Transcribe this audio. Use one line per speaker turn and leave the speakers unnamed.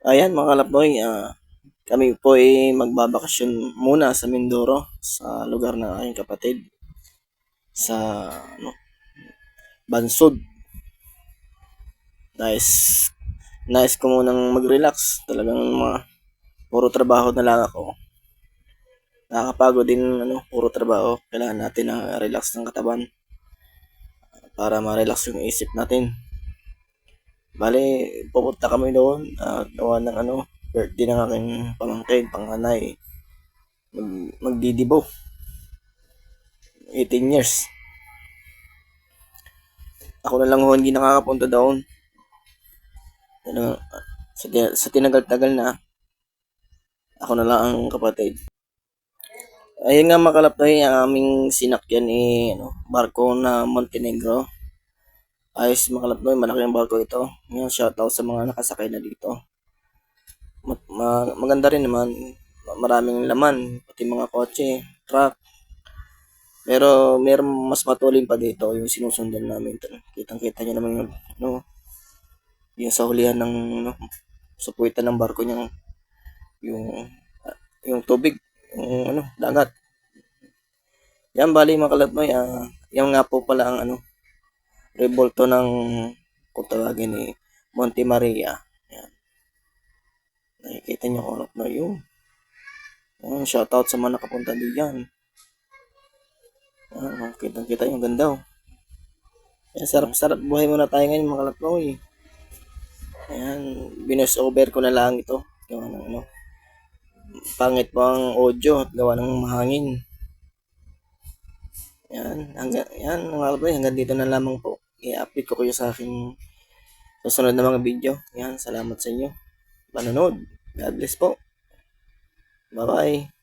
Ayan mga kalapnoy, kami po ay magbabakasyon muna sa Mindoro, sa lugar ng aking kapatid, sa Bansod. Nais, nais ko munang mag-relax. Talagang puro trabaho na lang ako. Nakakapagod din, puro trabaho. Kailangan natin na relax ng katawan para ma-relax yung isip natin. Bale, pupunta kami doon at gawa ng birthday ng aking pamangkin, panganay. Magdidibo, 18 years. Ako na lang ho hindi nakakapunta doon. Ano, sa tinagal-tagal na, ako na lang ang kapatid. Ayun nga makalapay, ang aming sinakyan barko na Montenegro. Ayos makalapay, malaki ang barko ito. Ngayon, shoutout sa mga nakasakay na dito. Maganda rin naman, maraming laman, pati mga kotse, truck. Pero meron mas matulin pa dito yung sinusundan namin. Kitang-kita niyo naman yung sa hulihan ng sa puwitan ng barko niya, yung yung tubig, yung dagat. Yan bali mga kalatnoy, yan nga po pala ang revolto ng kung tawagin ni Monte Maria. Yan. Nakikita niyo kalatnoy yung shoutout sa mga nakapunta diyan. Kita yung ganda oh. Yan, sarap-sarap buhay muna tayo ngayon mga kalatnoy. Ayan, binus over ko na lang ito. Gawa ng pangit po ang audio at gawa ng mahangin. Yan, mga kalapay, hanggang dito na lamang po. I-update ko kayo sa aking susunod na mga video. Yan, salamat sa inyo. Panonood. God bless po. Bye-bye.